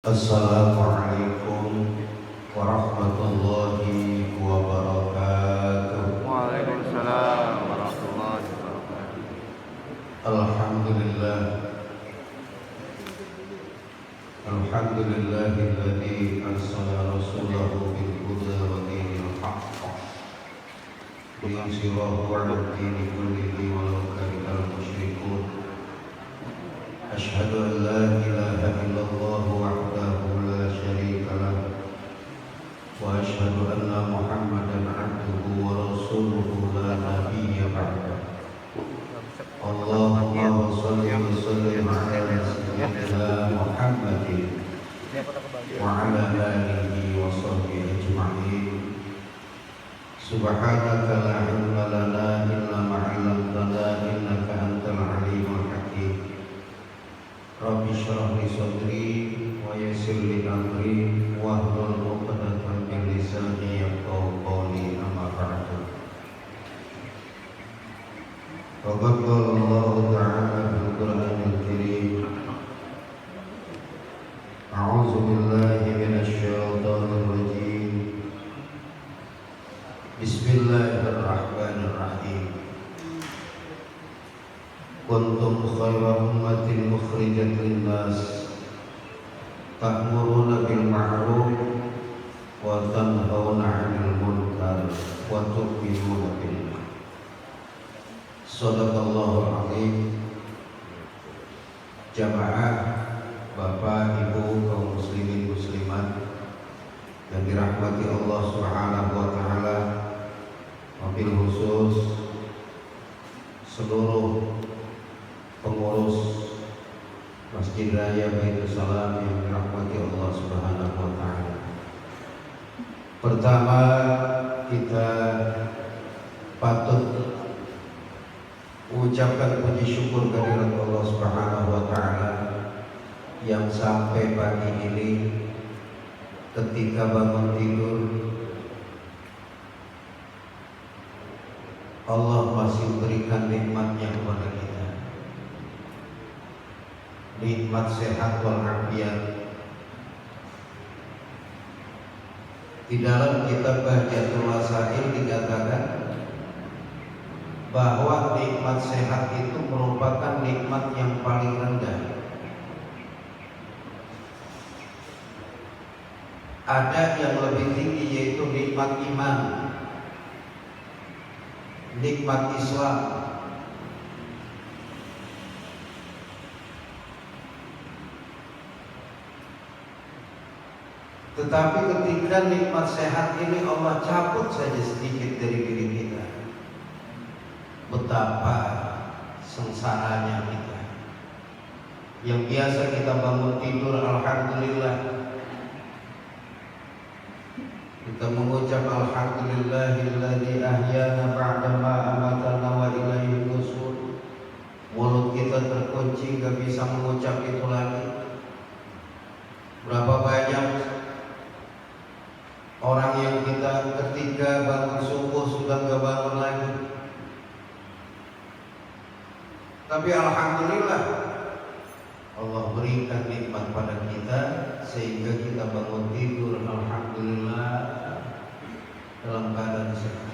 Assalamualaikum warahmatullahi wabarakatuh. Waalaikumsalam warahmatullahi wabarakatuh. Alhamdulillah, alhamdulillahilladzi arsala rasulahu bil huda wa dinil haqq liyudhhirahu 'alad dini kullihi walau karihal musyrikun. Asyhadu an la ilaha illallah wahdahu la syarika lah wa asyhadu anna Muhammadan 'abduhu wa rasuluhu la nabiyya ba'dah. Allahumma shalli wa sallim ala sayyidina Muhammadin wa ala alihi wa sahbihi ajma'in. Subhanaka la ilma lana illa ma 'allamtana innaka antal alimul hakim. Rabbi shrah li sadri wa yassir li amri wahlul 'uqdatam min lisani yafqahu qawli, amma ba'du. Faqad qala Allah ta'ala fil Qur'anil Karim, a'udzu billahi minasy syaithanir rajim. Bismillahirrahmanirrahim. Kuntum khayra ummatin ukhrijat lin-nas ta'muruna bil ma'ruf wa tanhauna 'anil munkar wa tu'minuna billah. Shadaqallahul azim. Jamaah, Bapak, Ibu, kaum muslimin muslimat yang dirahmati Allah Subhanahu wa taala, wabil khusus seluruh pengurus Masjid Raya Baitul Salam yang dirahmati Allah Subhanahu wa taala. Pertama, kita patut mengucapkan puji syukur kehadirat Allah Subhanahu wa taala yang sampai pagi ini ketika bangun tidur Allah masih berikan nikmatnya kepada kita, nikmat sehat walafiat. Di dalam kitab Bahjatul Wasail dikatakan bahwa nikmat sehat itu merupakan nikmat yang paling rendah. Ada yang lebih tinggi, yaitu nikmat iman, nikmat Islam. Tetapi ketika nikmat sehat ini Allah cabut saja sedikit dari diri kita, betapa sengsaranya kita. Yang biasa kita bangun tidur alhamdulillah, kita mengucap alhamdulillahilladzi ahyana ba'dama amatana wa ilaihi nusyur. Mulut kita terkunci, gak bisa mengucap itu lagi. Berapa banyak orang yang kita ketika bangun subuh sudah gak bangun lagi. Tapi alhamdulillah Allah berikan nikmat pada kita sehingga kita bangun tidur alhamdulillah dalam keadaan sehat.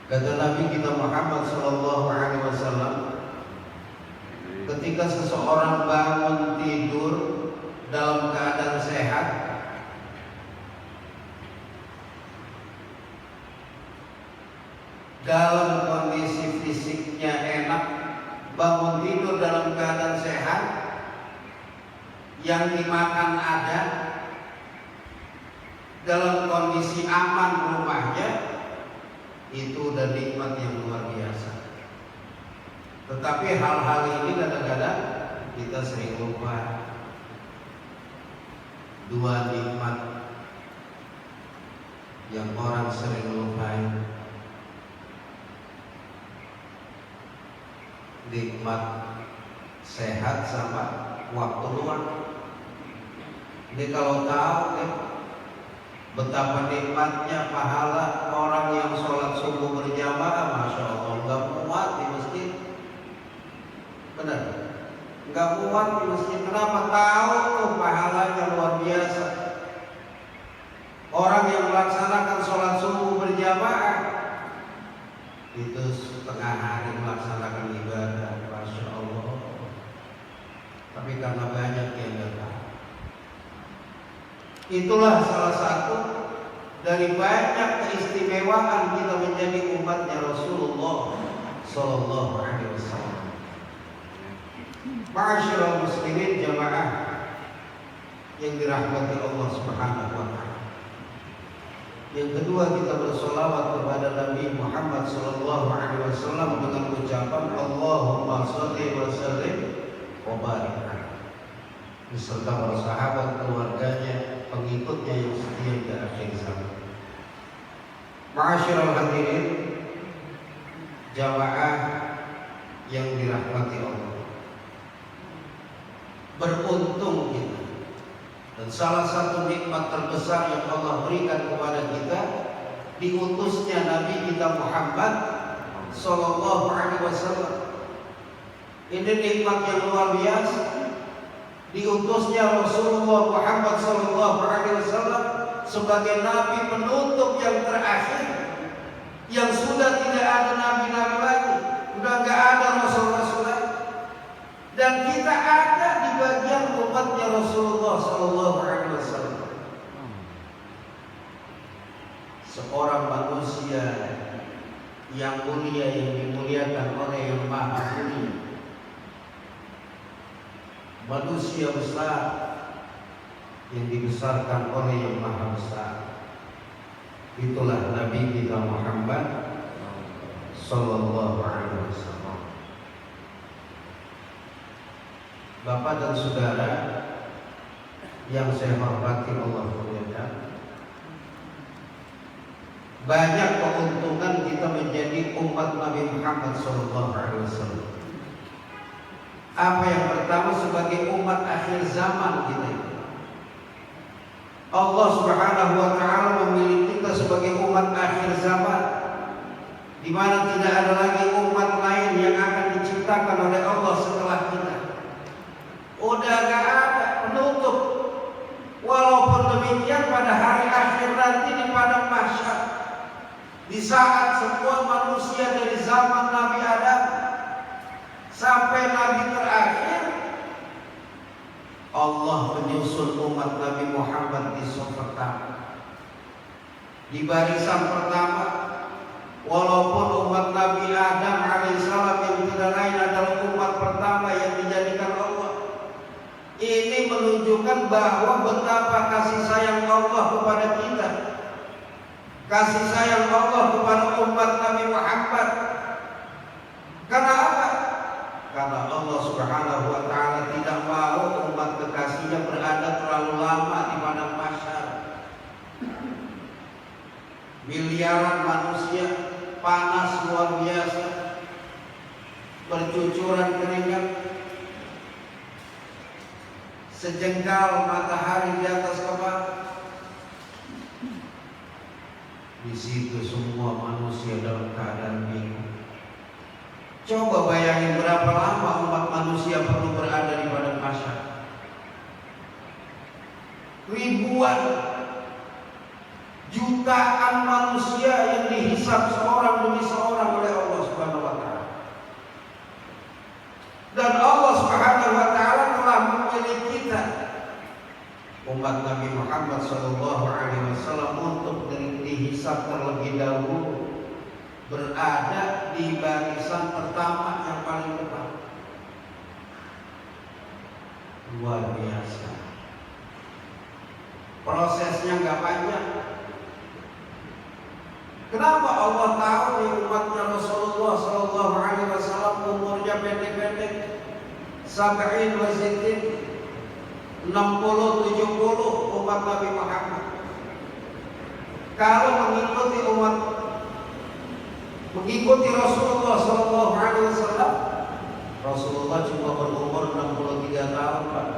Kata Nabi kita Muhammad sallallahu alaihi wasallam, ketika seseorang bangun tidur dalam keadaan sehat, dalam kondisi fisiknya enak, bangun tidur dalam keadaan sehat, yang dimakan ada, dalam kondisi aman rumahnya, itu udah nikmat yang luar biasa. Tetapi hal-hal ini kadang-kadang kita sering lupa. Dua nikmat yang orang sering lupain, nikmat sehat sama waktu luang. Ini kalau tahu betapa nikmatnya pahala orang yang sholat subuh berjamaah, masya Allah, nggak muat di masjid. Benar. nggak muat di masjid. Kenapa? Tahu tuh pahalanya luar biasa. Orang yang melaksanakan sholat subuh berjamaah itu setengah hari melaksanakan ibadah, masya Allah. Tapi karena banyak yang datang, itulah salah satu dari banyak keistimewaan kita menjadi umatnya Rasulullah Sallallahu Alaihi Wasallam. Ma'asyiral muslimin jamaah yang dirahmati Allah Subhanahu wa taala. Yang kedua, kita bersolawat kepada Nabi Muhammad Sallallahu Alaihi Wasallam dengan ucapan Allahumma sholli wa sallim wa barik alaihi, beserta para sahabat, keluarganya, pengikutnya yang setia hingga akhir zaman. Ma'asyiral hadirin jamaah yang dirahmati Allah, beruntung kita, dan salah satu nikmat terbesar yang Allah berikan kepada kita, diutusnya Nabi kita Muhammad Sallallahu Alaihi Wasallam. Ini nikmat yang luar biasa. Diutusnya Rasulullah Muhammad Sallallahu Alaihi Wasallam sebagai Nabi penutup yang terakhir, yang sudah tidak ada nabi-nabi lagi, sudah nggak ada rasul-rasul lagi, dan kita ada di bagian umatnya Rasulullah Sallallahu Alaihi Wasallam. Seorang manusia yang mulia, yang dimuliakan oleh Yang Maha Mulia, manusia besar yang dibesarkan oleh Yang Maha Besar. Itulah Nabi kita Muhammad Sallallahu Alaihi Wasallam. Bapak dan saudara yang saya hormati Allah muliakan, banyak keuntungan kita menjadi umat Nabi Muhammad Sallallahu Alaihi Wasallam. Apa yang pertama, sebagai umat akhir zaman kita, Allah Subhanahu wa taala memilih kita sebagai umat akhir zaman, di mana tidak ada lagi umat lain yang akan diciptakan oleh Allah setelah kita. Udah gak ada penutup. Walaupun demikian, pada hari akhir nanti di padang mahsyar, di saat semua manusia dari zaman Nabi Adam sampai Nabi terakhir, Allah menyusun umat Nabi Muhammad di saf pertama, di barisan pertama. Walaupun umat Nabi Adam alaihissalam yang tidak lain adalah umat pertama yang dijadikan Allah, ini menunjukkan bahwa betapa kasih sayang Allah kepada kita, kasih sayang Allah kepada umat Nabi Muhammad. Karena apa? Karena Allah Subhanahu wa taala tidak mau umat kekasihnya berada terlalu lama di padang mahsyar. Miliaran manusia, panas luar biasa, bercucuran keringat, sejengkal matahari di atas kepala. Di situ semua manusia dalam keadaan bingung. Coba bayangin berapa lama umat manusia perlu berada di padang mahsyar. Ribuan, jutaan manusia yang dihisab seorang demi seorang oleh Allah Subhanahu wa taala. Dan Allah Subhanahu wa taala telah memilih kita, umat Nabi Muhammad sallallahu alaihi wasallam, untuk dihisab terlebih dahulu, berada di barisan pertama yang paling depan. Luar biasa. Prosesnya nggak panjang. Kenapa Allah tahu nih umatnya Rasulullah Sallallahu Alaihi Wasallam umurnya pendek-pendek, sabain wasitin, 60-70 umat Nabi Muhammad. Kalau mengikuti Rasulullah Sallallahu Alaihi Wasallam, Rasulullah cuma berumur 63 tahun, Pak.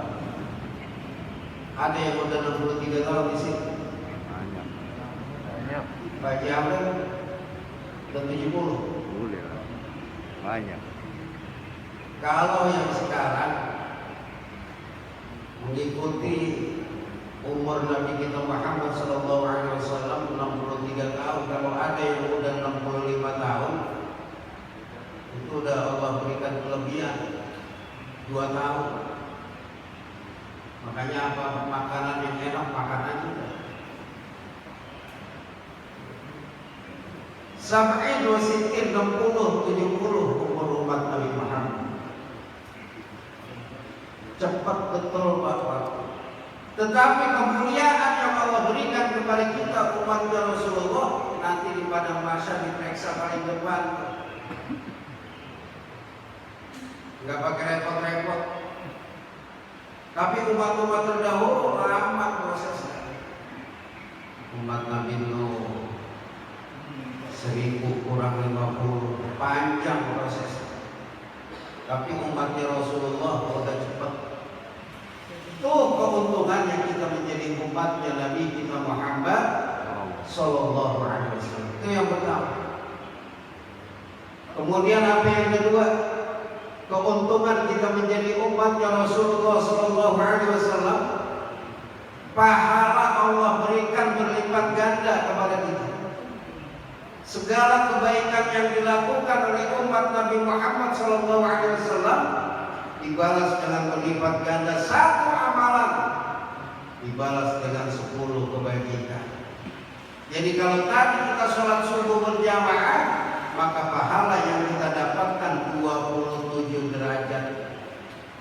Ada yang udah 63 tahun di sini? Banyak. Pak Jamil udah 70. Banyak. Kalau yang sekarang mengikuti umur Nabi kita Muhammad sallallahu alaihi wasallam 63 tahun. Kalau ada yang udah 65 tahun, itu udah Allah berikan kelebihan 2 tahun. Makanya apa, makanan yang enak makan aja. Sampai 60, 70 umur umat Nabi Muhammad. Cepat betul Bapak. Tetapi kemuliaan yang Allah berikan kepada kita umatnya Rasulullah nanti di padang mahsyar diperiksa paling depan. Enggak pakai repot-repot. Tapi umat-umat terdahulu lama prosesnya. Umat Nabi Nuh 1000 kurang 50 panjang prosesnya. Tapi umatnya Rasulullah udah cepat. Tuh keuntungannya kita menjadi umatnya Nabi kita Muhammad sallallahu alaihi wasallam. Itu yang pertama. Kemudian apa yang kedua? Keuntungan kita menjadi umatnya Rasulullah sallallahu alaihi wasallam, pahala Allah berikan berlipat ganda kepada kita. Segala kebaikan yang dilakukan oleh umat Nabi Muhammad sallallahu alaihi wasallam dibalas dengan berlipat ganda. Satu amalan dibalas dengan 10 kebajikan. Jadi kalau tadi kita sholat subuh berjamaah, maka pahala yang kita dapatkan 27 derajat.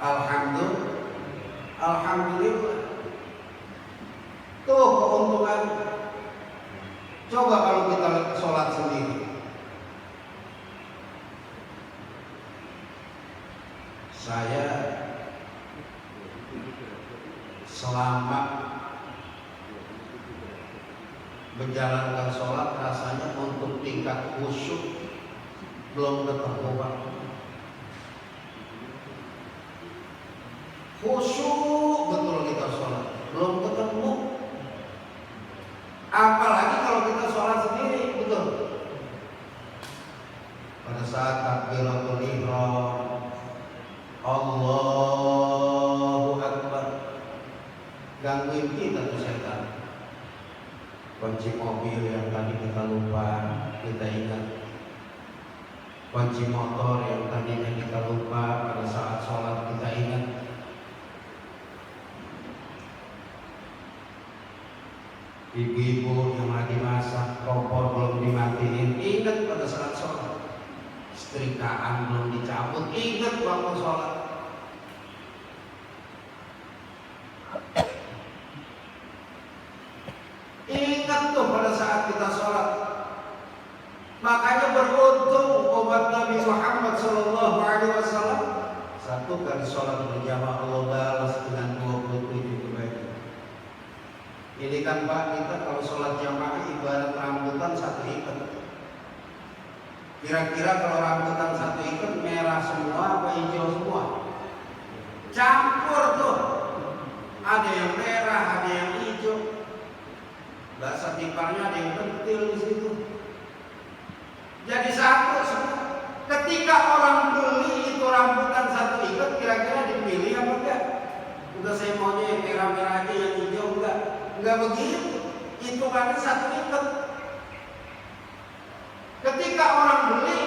Alhamdulillah. Tuh keuntungan. Coba kalau kita sholat sendiri. Saya selama menjalankan sholat rasanya untuk tingkat khusyuk belum ketemu Pak. Khusyuk betul kita sholat belum ketemu. Apalagi kalau kita sholat sendiri, betul. Pada saat takbiratul ihram, Allahu Akbar, gangguin kita tuh setan. Kunci mobil yang tadi kita lupa, kita ingat. Kunci motor yang tadinya kita lupa, pada saat sholat kita ingat. Ibu-ibu yang lagi masak, kompor belum dimatiin, ingat pada saat sholat. Setrikaan belum dicabut, ingat waktu sholat. Ingat tuh pada saat kita sholat. Makanya beruntung umat Nabi Muhammad sallallahu alaihi wasallam, satu kali sholat berjamaah Allah balas dengan 27 kebaikan. Ini kan Pak, kita kalau sholat jamaah ibarat rambutan satu ikat. Kira-kira kalau rambutan satu ikat merah semua apa hijau semua? Campur tuh. Ada yang merah, ada yang hijau. Bahasa tiparnya ada yang pentil di situ. Jadi satu semua. Ketika orang beli itu rambutan satu ikat, kira-kira dipilih apa enggak? Udah saya maunya yang merah-merah aja, yang hijau enggak? Enggak begitu. Itu kan satu ikat. Ketika orang beli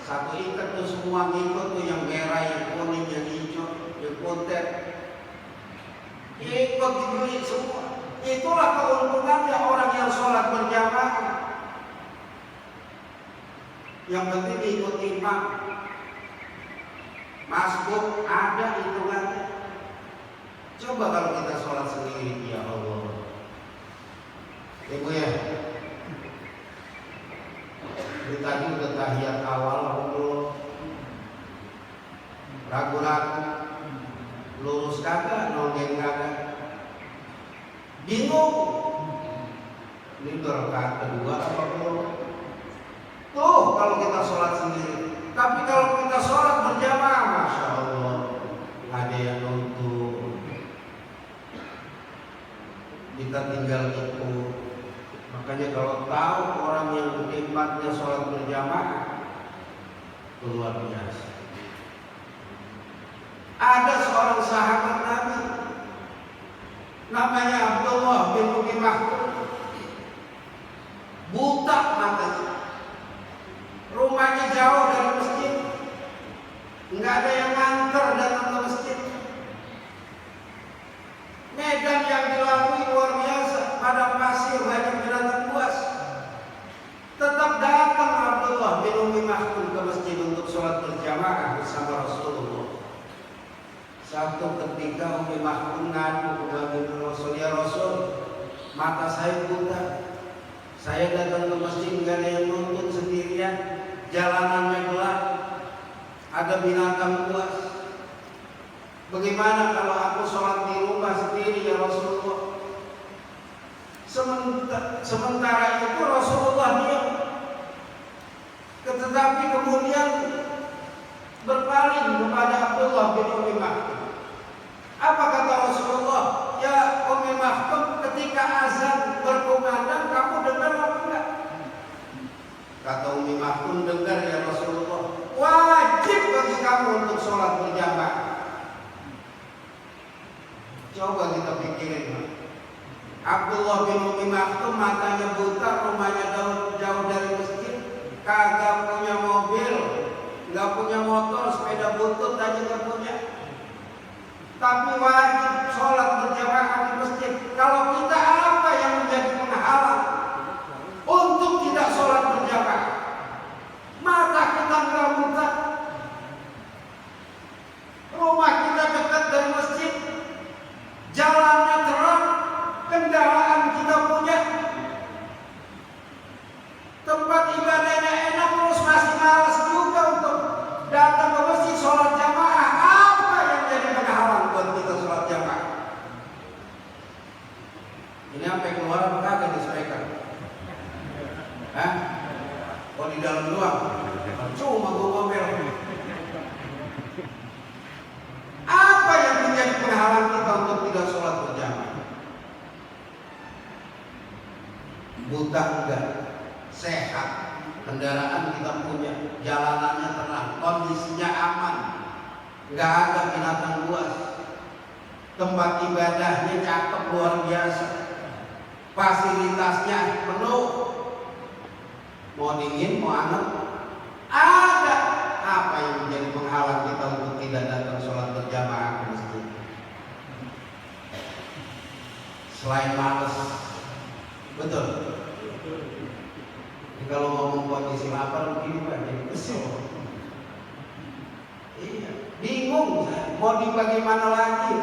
satu ikat tuh semua ngikut tuh, yang merah, yang kuning, yang hijau, yang putih. Ikut dibeli semua. Itulah keuntungannya orang yang sholat berjamaah. Yang penting ikut imam. Masbuk ada hitungannya. Coba kalau kita sholat sendiri, ya Allah. Ibu ya, ini tadi udah tahiyat awal dulu, ragu-ragu, lurus kagak, nongeng kagak, bingung. Ini rakaat kedua apa belum? Tuh kalau kita sholat sendiri. Tapi kalau kita sholat berjamaah, masya Allah, ada yang nonton. Kita tinggal ikut. Makanya kalau tahu orang yang nikmatnya sholat berjamaah, luar biasa. Ada seorang sahabat Nabi namanya Abdullah bin Umi Maktum, buta matanya, rumahnya jauh dari masjid, nggak ada yang nganter datang ke masjid. Medan yang dilalui luar biasa, padang pasir, banyak binatang buas. Tetap datang Abdullah bin Umi Maktum ke masjid untuk sholat berjamaah bersama Rasulullah. Satu ketika Umi Maktum ngadu kepada Rasul, ya Rasul, mata saya buta, saya datang ke masjid nggak ada yang nonton, sendirian, jalanannya gelap, ada binatang buas. Bagaimana kalau aku sholat di rumah sendiri ya Rasulullah? Sementara itu Rasulullah diam. Tetapi kemudian berpaling kepada Abdullah bin Umi Maktum. Apa kata Rasulullah? Ya Umi Maktum, ketika azan berkumandang kamu dengar apa enggak? Kata Umi Maktum, dengar ya Rasulullah. Wajib bagi kamu untuk sholat berjamaah. Coba kita pikirin, Abdullah bin Umi Maktum matanya buta, rumahnya jauh dari masjid, kagak punya mobil, nggak punya motor, sepeda butut aja nggak punya, tapi wajib sholat berjamaah di masjid. Kalau kita apa yang menjadi penghalang untuk tidak sholat berjamaah? Mata kita nggak buta, rumah kita dekat dari masjid, jalannya terang, kendaraan kita punya, tempat ibadahnya enak, terus masih malas juga untuk datang ke masjid sholat jamaah. Apa yang jadi penghalang buat kita sholat jamaah? Ini sampai keluar apa kagak disesuaikan? Hah? Oh di dalam doang? Cuma gue ngomel. Apa yang menjadi penghalang kita untuk tidak sholat berjamaah? Buta enggak, sehat, kendaraan kita punya, jalanannya tenang, kondisinya aman, nggak ada binatang buas, tempat ibadahnya cakep luar biasa, fasilitasnya penuh, mau dingin mau hangat ada. Apa yang menjadi penghalang kita untuk tidak datang sholat berjamaah ke masjid? Selain malas, betul. Jadi kalau ngomong kondisi lapar begini Pak, jadi kesel. Iya, bingung mau bagaimana lagi.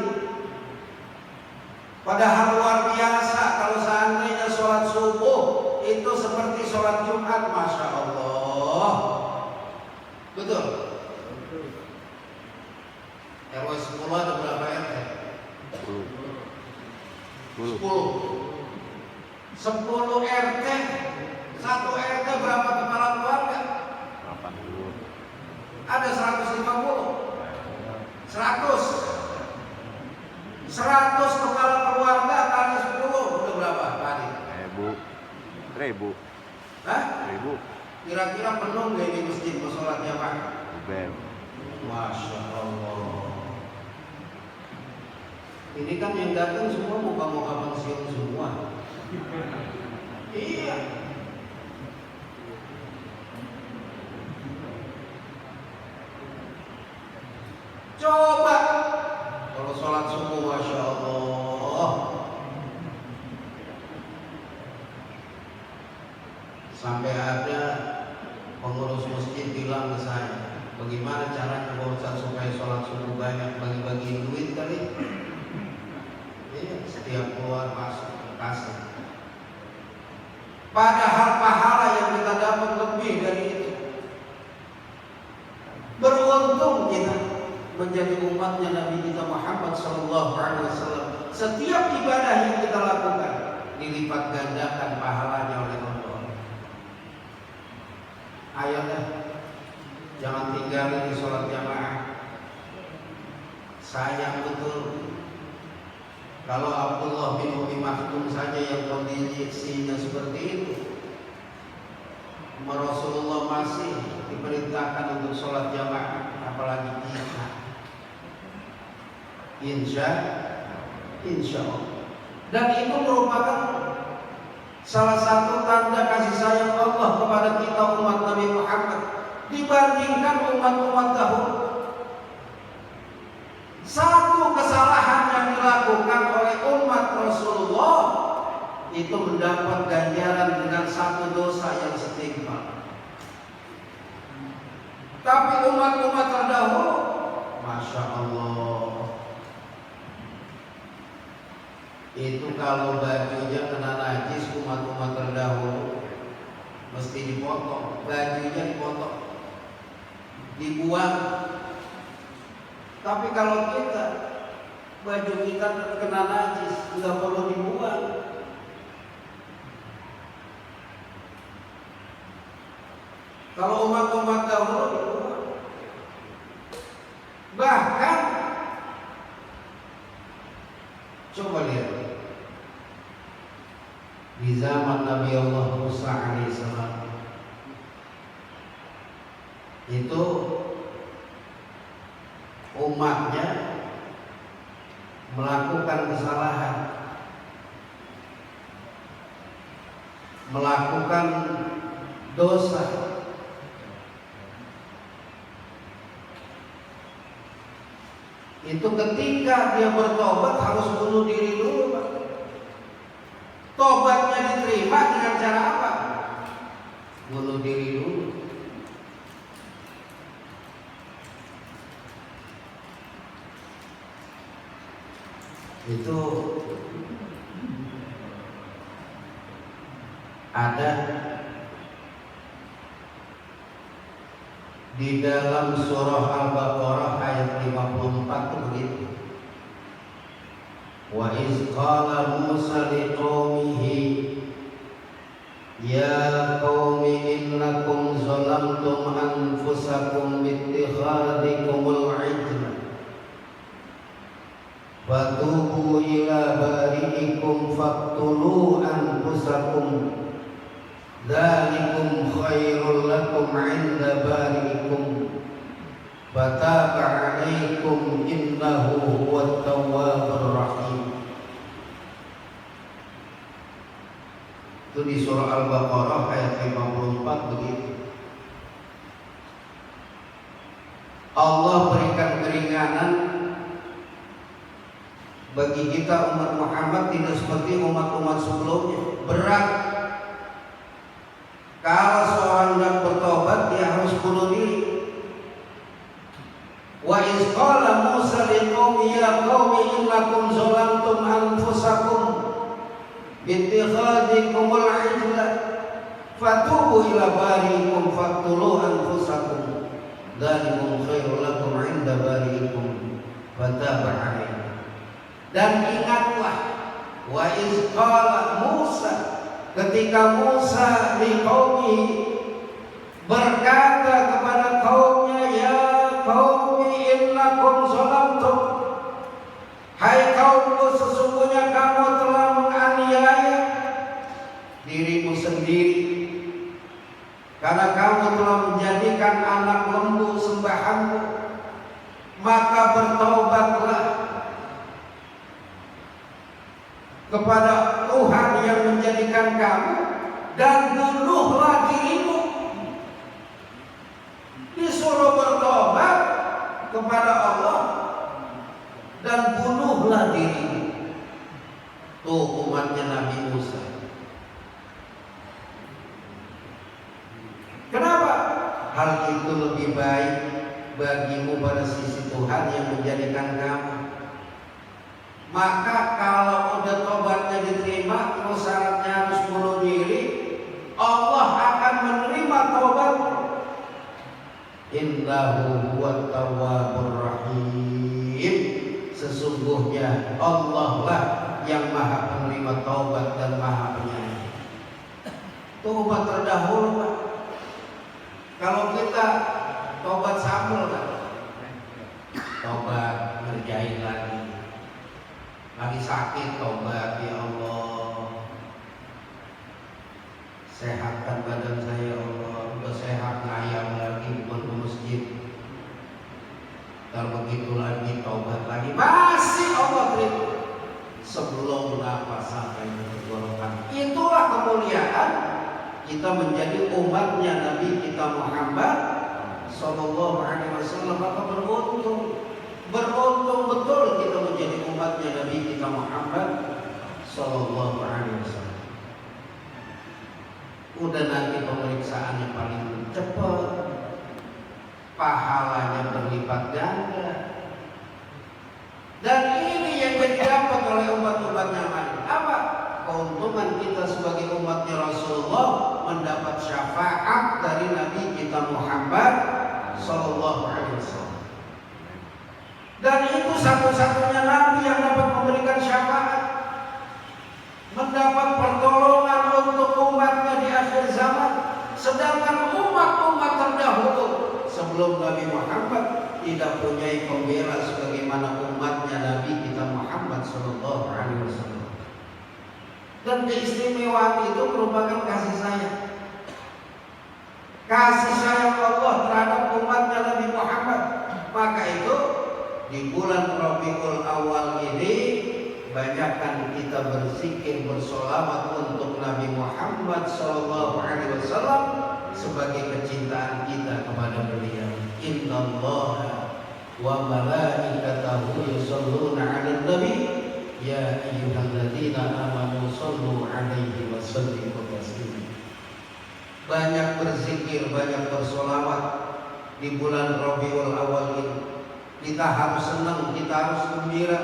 Padahal luar biasa kalau seandainya sholat subuh itu seperti sholat Jumat, Masya Allah. Betul. RW 10 ada berapa RT? 10. 10 RT. Satu RT berapa kepala keluarga? 80. Ada 150. 100 kepala keluarga kali 10 udah berapa kali? 1000. Hah? 1000. Kira-kira penuh nggak ini masjid mau sholat jamaah? Bel. Masya Allah. Ini kan yang datang semua muka-muka pensiun semua. Iya. Coba kalau sholat subuh, Masya Allah, sampai ada pengurus masjid bilang ke saya, bagaimana caranya Pak Ustaz supaya sholat subuh banyak, bagi-bagi duit kali. Iya, setiap keluar masuk kasih. Padahal pahala yang kita dapat lebih dari itu. Beruntung kita menjadi umatnya Nabi kita Muhammad SAW. Setiap ibadah yang kita lakukan dilipat gandakan pahalanya oleh Allah. Ayolah, jangan tinggalin di sholat jamaah. Sayang betul kalau Abdullah bin Umi Maktum saja yang kondisinya seperti itu, Rasulullah masih diperintahkan untuk sholat jamaah, apalagi kita. Insya Allah. Dan itu merupakan salah satu tanda kasih sayang Allah kepada kita umat Nabi Muhammad dibandingkan umat-umat dahulu. Satu kesalahan yang dilakukan oleh umat Rasulullah itu mendapat ganjaran dengan satu dosa yang setimpal. Tapi umat-umat terdahulu, Masya Allah, itu kalau bajunya kena najis, umat-umat terdahulu mesti dipotong, bajunya dipotong, dibuang. Tapi kalau kita, baju kita kena najis, nggak perlu dibuang. Kalau umat-umat dahulu dibuang. Bahkan, coba lihat, di zaman Nabi Allah Musa alaihissalam itu umatnya melakukan kesalahan, melakukan dosa. Itu ketika dia bertobat harus bunuh diri dulu, Pak. Tobatnya diterima dengan cara apa? Bunuh diri dulu. Itu ada di dalam surah Al-Baqarah ayat 54 begitu. Wa iz qala Musa liqaumihi ya qaumi innakum zalamtum anfusakum bittikhadikumul ijla fatubu ila bari'ikum faqtulu anfusakum dzalikum khairul lakum 'inda bari'ikum fataba 'alaikum innahu huwat tawwabur rahim. Itu di surah Al-Baqarah ayat 54 begitu. Allah berikan keringanan bagi kita umat Muhammad, tidak seperti umat-umat sebelumnya. Berat. Kalau seorang hendak bertobat, dia harus bunuh diri. Wa iz qala Musa liqaumi ya qaumi innakum zalamtum anfusakum bittikhadikumul ijla fatubu ila bari'ikum faqtulu anfusakum dzalikum khairul lakum 'inda bari'ikum fataba 'alaikum. Dan ingatlah wa iz qala Musa, ketika Musa liqaumi berkata kepada kaumnya, ya qaumi innakum zalamtum, hai kaumku, sesungguhnya kamu telah menganiaya dirimu sendiri karena kamu telah menjadikan anak lembu sembahanmu, maka bertaubatlah kepada Tuhan yang menjadikan kamu dan bunuhlah dirimu. Disuruh bertobat kepada Allah dan bunuhlah dirimu. Tuh umatnya Nabi Musa. Kenapa? Hal itu lebih baik bagimu pada sisi Tuhan yang menjadikan kamu. Maka kalau udah tobatnya diterima, terus syaratnya harus bunuh diri, Allah akan menerima tobatmu. Innahu huwat tawwabur rahim. Sesungguhnya Allah lah yang maha penerima taubat dan maha penyayang. Itu umat terdahulu, Pak. Kalau kita tobat sambel, kan? Tobat ngerjain lagi sakit, tobat, ya Allah, sehatkan badan saya, ya Allah. Udah sehat ngayam lagi, bukan ke masjid. Ntar begitu lagi, tobat lagi, masih Allah terima. Sebelum nafas kita menjadi umatnya Nabi kita Muhammad Sallallahu Alaihi Wasallam, maka beruntung betul kita menjadi umatnya Nabi kita Muhammad Sallallahu Alaihi Wasallam. Udah nanti pemeriksaan yang paling cepat, pahalanya berlipat ganda, dan ini yang didapat oleh umat-umatnya lain. Apa keuntungan kita sebagai umatnya Rasulullah? Mendapat syafaat dari Nabi kita Muhammad Sallallahu Alaihi Wasallam. Dan itu satu-satunya Nabi yang dapat memberikan syafaat, mendapat pertolongan untuk umatnya di akhir zaman. Sedangkan umat-umat terdahulu sebelum Nabi Muhammad tidak punya pembela sebagaimana umatnya Nabi kita Muhammad Sallallahu Alaihi Wasallam. Dan keistimewaan itu merupakan kasih sayang. Kasih sayang Allah terhadap umatnya Nabi Muhammad. Maka itu di bulan Rabiul Awal ini banyakkan kita berzikir bersolawat untuk Nabi Muhammad Sallallahu Alaihi Wasallam sebagai kecintaan kita kepada beliau. Innallaha wa malaikatahu yusholluna 'alan nabi ya ayyuhalladzina amanu shollu 'alaihi wa sallimu taslima. Banyak berzikir, banyak bersolawat di bulan Rabiul Awal ini. Kita harus senang, kita harus gembira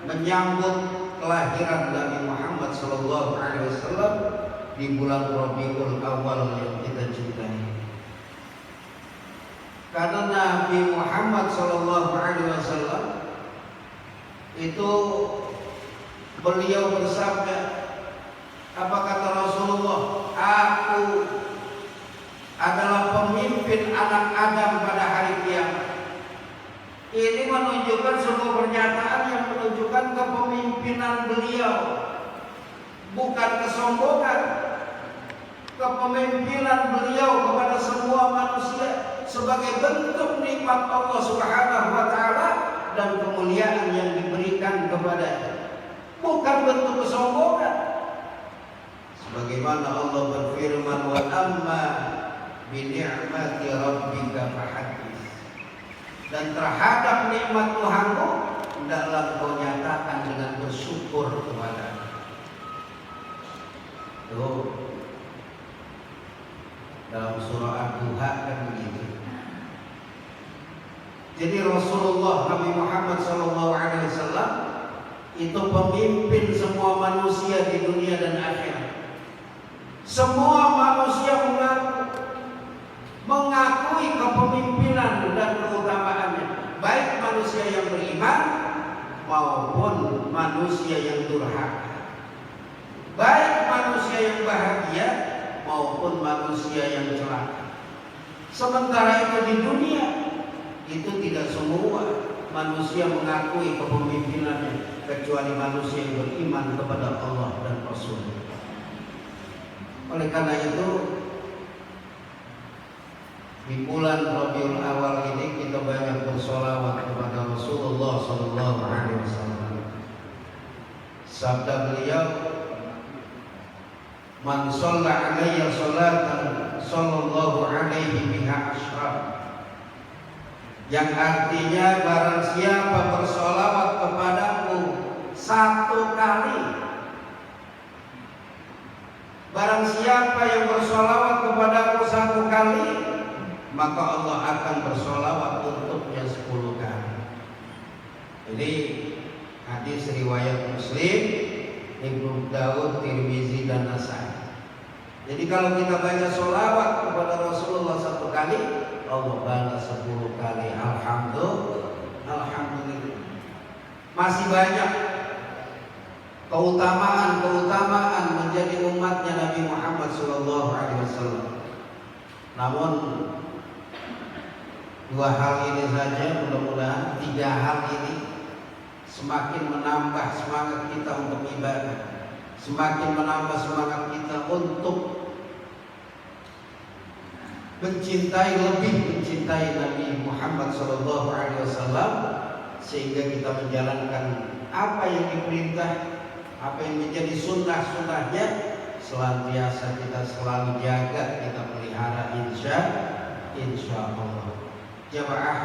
menyambut kelahiran Nabi Muhammad Sallallahu Alaihi Wasallam di bulan Rabiul Awal yang kita cintai. Karena Nabi Muhammad Sallallahu Alaihi Wasallam itu beliau bersabda, apa kata Rasulullah? Aku adalah pemimpin anak Adam pada hari kiamat. Ini menunjukkan sebuah pernyataan yang menunjukkan kepemimpinan beliau, bukan kesombongan. Kepemimpinan beliau kepada semua manusia sebagai bentuk nikmat Allah Subhanahu wa taala dan kemuliaan yang diberikan kepadanya, bukan bentuk kesombongan. Sebagaimana Allah berfirman, wa amma bi ni'mati rabbika fahaddits. Dan terhadap nikmat Tuhanmu hendaklah kau nyatakan dengan bersyukur kepada-Nya. Tuh, dalam surah Ad-Duha kan begitu. Jadi Rasulullah Nabi Muhammad SAW itu pemimpin semua manusia di dunia dan akhirat. Semua manusia mengakui kepemimpinan dan keutamaannya, baik manusia yang beriman maupun manusia yang durhaka, baik manusia yang bahagia maupun manusia yang celaka. Sementara itu di dunia itu tidak semua manusia mengakui kepemimpinannya kecuali manusia yang beriman kepada Allah dan Rasul. Oleh karena itu di bulan Rabiul Awal ini kita banyak bersolawat kepada Rasulullah Sallallahu Alaihi Wasallam. Sabda beliau, man shalla alayya salatan sallallahu alaihi biha asyra, yang artinya barang siapa bersolawat kepadaku satu kali, barang siapa yang bersolawat kepadaku satu kali, maka Allah akan bersolawat untuknya 10 kali. Ini hadis riwayat Muslim, Ibnu Daud, Tirmizi dan Nasai. Jadi kalau kita baca solawat kepada Rasulullah satu kali, Allah balas 10 kali. Alhamdulillah. Masih banyak keutamaan menjadi umatnya Nabi Muhammad SAW. Namun 2 hal ini saja, mudah-mudahan 3 hal ini semakin menambah semangat kita untuk ibadah, semakin menambah semangat kita untuk lebih mencintai Nabi Muhammad SAW, sehingga kita menjalankan apa yang diperintah, apa yang menjadi sunnah-sunnahnya, senantiasa kita selalu jaga, kita pelihara insya Allah. Jamaah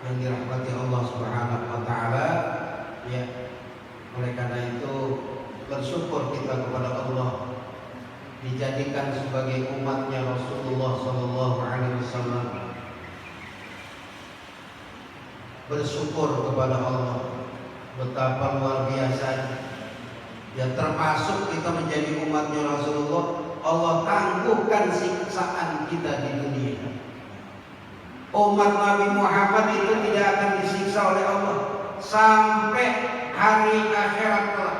yang dirahmati Allah Subhanahu wa taala, ya, oleh karena itu bersyukur kita kepada Allah dijadikan sebagai umatnya Rasulullah sallallahu alaihi wasallam. Bersyukur kepada Allah, betapa luar biasanya. Ya, termasuk kita menjadi umatnya Rasulullah, Allah tangguhkan siksaan kita di dunia. Umat Nabi Muhammad itu tidak akan disiksa oleh Allah sampai hari akhirat kelak.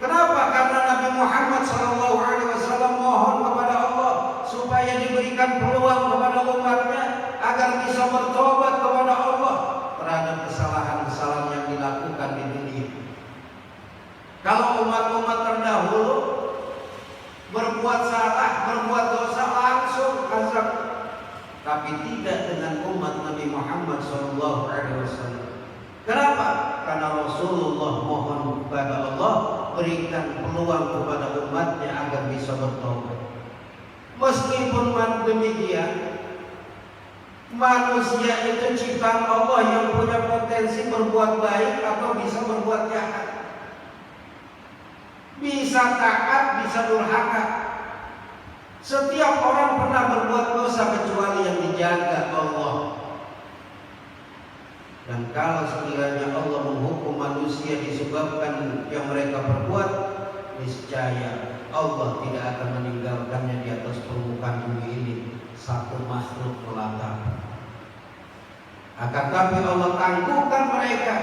Kenapa? Karena Nabi Muhammad SAW mohon kepada Allah supaya diberikan peluang kepada umatnya agar bisa bertobat kepada Allah terhadap kesalahan-kesalahan yang dilakukan di dunia. Kalau umat-umat terdahulu berbuat salah, berbuat dosa, langsung azab. Tapi tidak dengan umat Nabi Muhammad SAW. Kenapa? Karena Rasulullah mohon kepada Allah berikan peluang kepada umatnya agar bisa bertobat. Meskipun demikian, manusia itu ciptaan Allah yang punya potensi berbuat baik atau bisa berbuat jahat. Bisa taat, bisa durhaka. Setiap orang pernah berbuat dosa kecuali yang dijaga Allah. Dan kalau sekiranya Allah menghukum manusia disebabkan yang mereka perbuat, niscaya Allah tidak akan meninggalkannya di atas permukaan bumi ini satu makhluk melata. Akan tapi Allah tangguhkan mereka,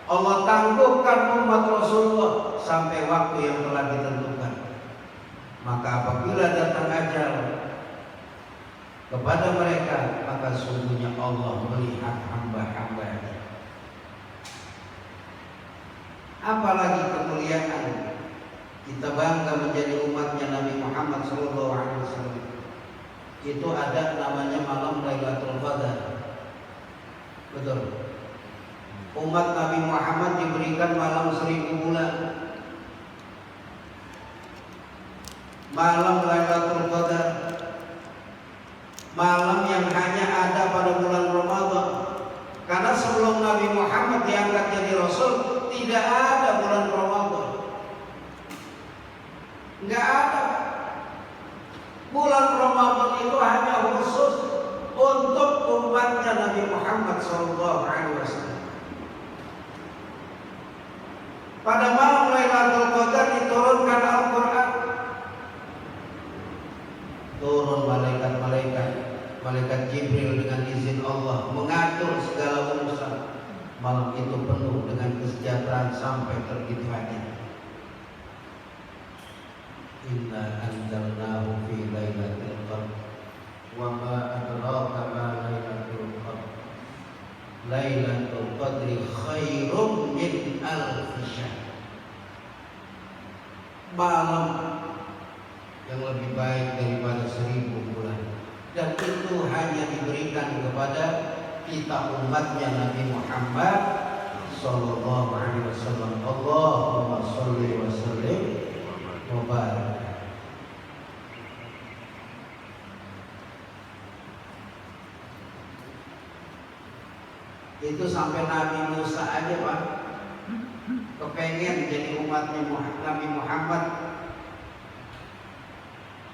Allah tangguhkan umat Rasulullah sampai waktu yang telah ditentukan. Maka apabila datang ajal kepada mereka, maka sungguhnya Allah melihat hamba-hambanya. Apalagi kemuliaan kita bangga menjadi umatnya Nabi Muhammad SAW. Itu ada namanya malam Lailatul Qadar. Betul. Umat Nabi Muhammad diberikan malam 1000 bulan. Malam Lailatul Qadar, malam yang hanya ada pada bulan Ramadan. Karena sebelum Nabi Muhammad diangkat jadi Rasul, tidak ada bulan Ramadan. Enggak ada. Bulan Ramadan itu hanya khusus untuk umatnya Nabi Muhammad SAW. Pada malam Lailatul Qadar diturunkan Al-Quran. Turun malaikat-malaikat, malaikat Jibril dengan izin Allah mengatur segala urusan. Malam itu penuh dengan kesejahteraan sampai terbit fajar. Inna anzalnahu fi lailatul qadr wa ma adraka ma lailatul qadr. Lailatul qadri khairum min alf syahr. Malam yang lebih baik daripada 1000 bulan. Dan itu hanya diberikan kepada kita umatnya Nabi Muhammad sallallahu alaihi wasallam. Allahumma shalli wa sallim wa barik. Itu sampai Nabi Musa aja, Pak, kepengen jadi umatnya Nabi Muhammad.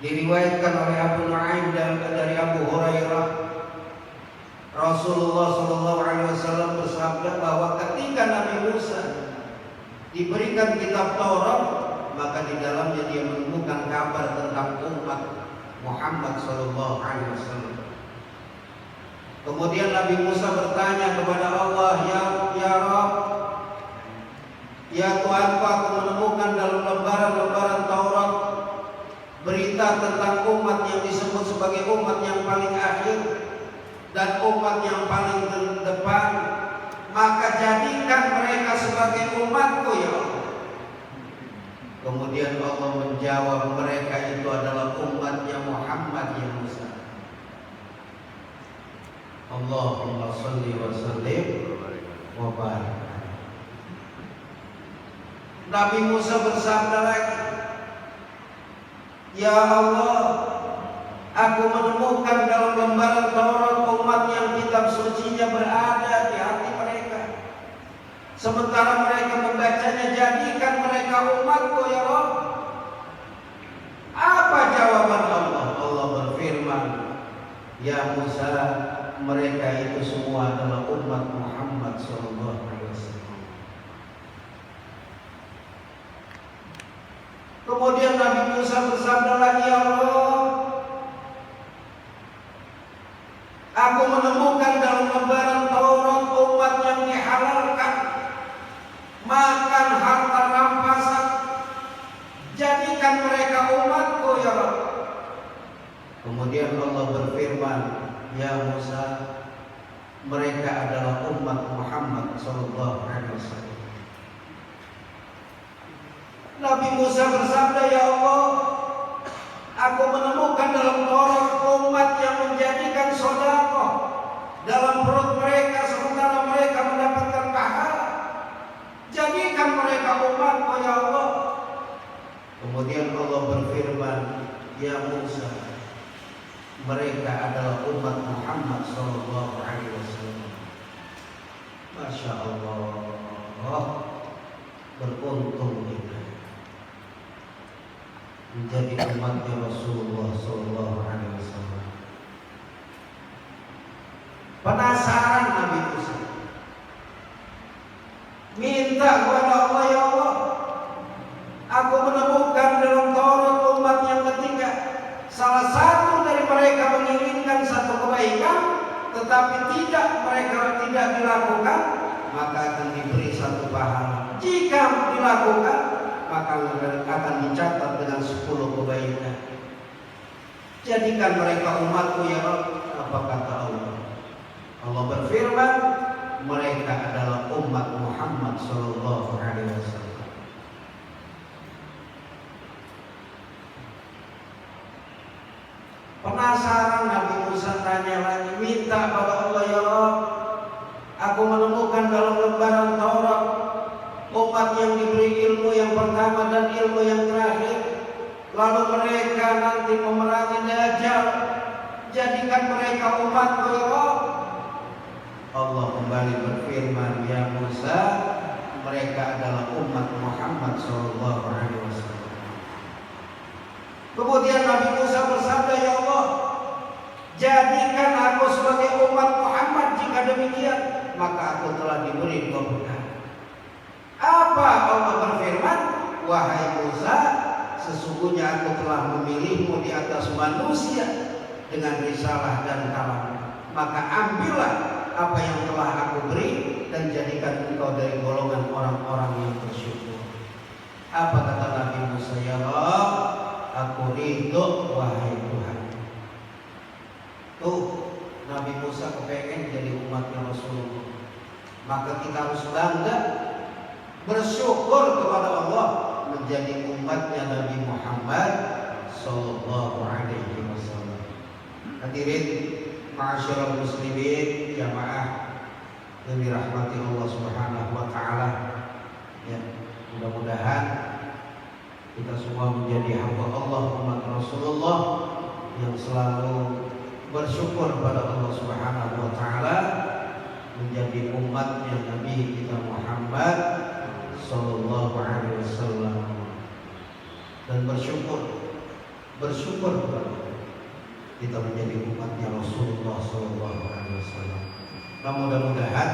Diriwayatkan oleh Abu Nuaim dari Abu Hurairah, Rasulullah SAW bersabda bahwa ketika Nabi Musa diberikan kitab Taurat, maka di dalamnya dia menemukan kabar tentang umat Muhammad SAW. Kemudian Nabi Musa bertanya kepada Allah, ya Rabb, ya Tuhanku, aku menemukan dalam lembaran-lembaran Taurat berita tentang umat yang disebut sebagai umat yang paling akhir dan umat yang paling terdepan, maka jadikan mereka sebagai umatku ya Allah. Kemudian Allah menjawab, mereka itu adalah umatnya Muhammad ya Musa. Allahumma shalli wa sallim wa barik. Nabi Musa bersabda lagi, "Ya Allah, aku menemukan dalam lembaran Taurat umat yang kitab sucinya berada di hati mereka. Sementara mereka membacanya, jadikan mereka umatku ya Rabb." Apa jawaban Allah? Allah berfirman, "Ya Musa, mereka itu semua adalah umat Muhammad sallallahu alaihi wasallam." Kemudian Nabi Musa bersabda lagi, "Ya Allah, aku menemukan dalam lembaran Taurat umat yang dihalalkan makan harta rampasan. Jadikan mereka umatku ya Rabb." Kemudian Allah berfirman, "Ya Musa, mereka adalah umat Muhammad sallallahu alaihi wasallam." Nabi Musa bersabda, "Ya Allah, aku menemukan dalam Taurat umat yang menjadikan sedekah dalam perut mereka sementara mereka mendapatkan pahala. Jadikan mereka umatku ya Allah." Kemudian Allah berfirman, "Ya Musa, mereka adalah umat Muhammad sallallahu alaihi wasallam." Masya Allah, beruntung kita menjadi umatnya Rasulullah sallallahu alaihi wasallam. Penasaran Nabi Musa, minta kepada Allah, "Ya Allah, aku menemukan dalam Taurat umat yang ketiga, salah satu dari mereka menginginkan satu kebaikan, tetapi mereka tidak dilakukan, maka akan diberi satu pahala. Jika dilakukan, maka akan dicatat dengan 10 kebaikan. Jadikan mereka umatku ya Rabb." Apa kata Allah? Allah berfirman, mereka adalah umat Muhammad sallallahu alaihi wasallam. Penasaran Nabi Musa tanya lagi, minta pada Allah, "Ya Rabb, aku menemukan dalam lembaran Taurat umat yang diberi ilmu yang pertama dan ilmu yang terakhir, lalu mereka nanti memerangi Dajjal. Jadikan mereka umatku ya Rabb." Allah kembali berfirman, "Ya Musa, mereka adalah umat Muhammad sallallahu alaihi wasallam." Kemudian Nabi Musa bersabda, "Ya Allah, jadikan aku sebagai umat Muhammad. Jika demikian, maka aku telah diberi keberkahan." Apa Allah berfirman? "Wahai Musa, sesungguhnya aku telah memilihmu di atas manusia dengan risalah dan kalam. Maka ambillah apa yang telah aku beri dan jadikan engkau dari golongan orang-orang yang bersyukur." Apa kata Nabi Musa? "Ya Allah, aku ridho wahai Tuhan." Tuh, Nabi Musa kepengen jadi umatnya Rasulullah. Maka kita harus bangga, bersyukur kepada Allah menjadi umatnya Nabi Muhammad sallallahu alaihi wasallam. Hadirin ma'asyiral muslimin, jamaah yang dirahmati Allah Subhanahu wa taala. Ya, mudah-mudahan kita semua menjadi hamba Allah, umat Rasulullah yang selalu bersyukur pada Allah Subhanahu wa taala, menjadi umatnya Nabi kita Muhammad sallallahu alaihi wasallam, dan bersyukur kepada kita menjadi umatnya Rasulullah sallallahu alaihi wasallam. Nah, mudah-mudahan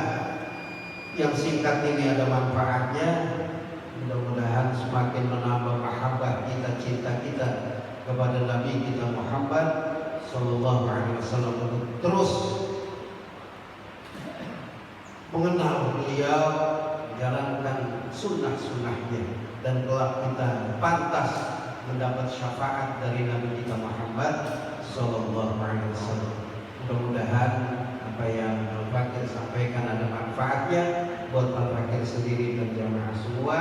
yang singkat ini ada manfaatnya. Mudah-mudahan semakin menambah mahabbah kita, cinta kita kepada Nabi kita Muhammad sallallahu alaihi wasallam, untuk terus mengenal beliau, menjalankan sunnah-sunnahnya, dan kelak kita pantas mendapat syafaat dari Nabi kita Muhammad sallallahu alaihi wasallam. Mudah-mudahan apa yang Al-Fakir sampaikan ada manfaatnya buat Al-Fakir sendiri dan jamaah semua.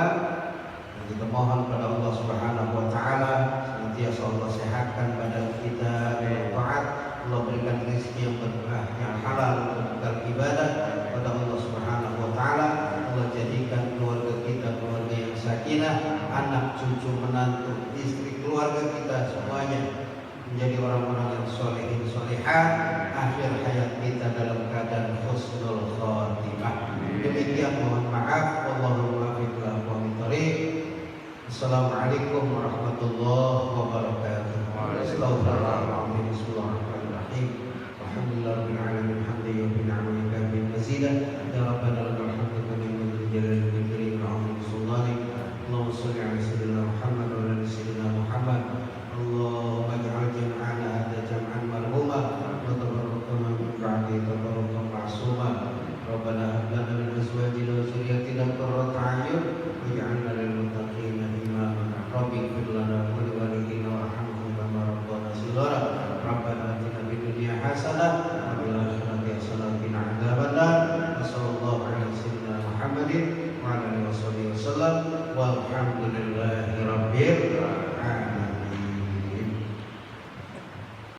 Dan kita mohon pada Allah Subhanahu wa taala senantiasa Allah sehatkan badan kita dengan taat, Allah berikan rezeki yang berkah, yang halal untuk bekal ibadah pada Allah Subhanahu wa taala. Allah jadikan keluarga kita keluarga yang sakit hayatina, anak cucu menantu istri keluarga kita semuanya menjadi orang-orang yang solehin solehat, akhir hayat kita dalam keadaan husnul khotimah. Demikian, mohon maaf. Wallahul muwaffiq ila aqwamit thoriq. Assalamualaikum warahmatullahi wabarakatuh. Astagfirullahaladzim. Bismillahirrahmanirrahim. Alhamdulillahirabbil alamin. Hamdan yuhibbu ni'amaka min mazidah. Ya rabbana lakal hamdu kama yanbaghi li jalali wajhika wa 'azimi sultanik. Allahumma shalli 'ala sayyidina Muhammad wa 'ala ali sayyidina Muhammad. Allahumma ij'al jam'ana hadha jam'an marhuma wa tafarraqana min ba'di tafarruqan ma'suma. Rabbana hab lana min azwajina wa dhurriyyatina qurrata a'yun waj'alna lil muttaqina imama. Rabbi ighfir lana wa li walidayna warhamhum kama rabbayana shighara. Rabbana atina fid dunya hasanah wa fil akhirati hasanah wa qina adzabannar. Wa sallallahu ala sayyidina Muhammadin wa ala alihi wasallam. Walhamdulillahi rabbil alamin.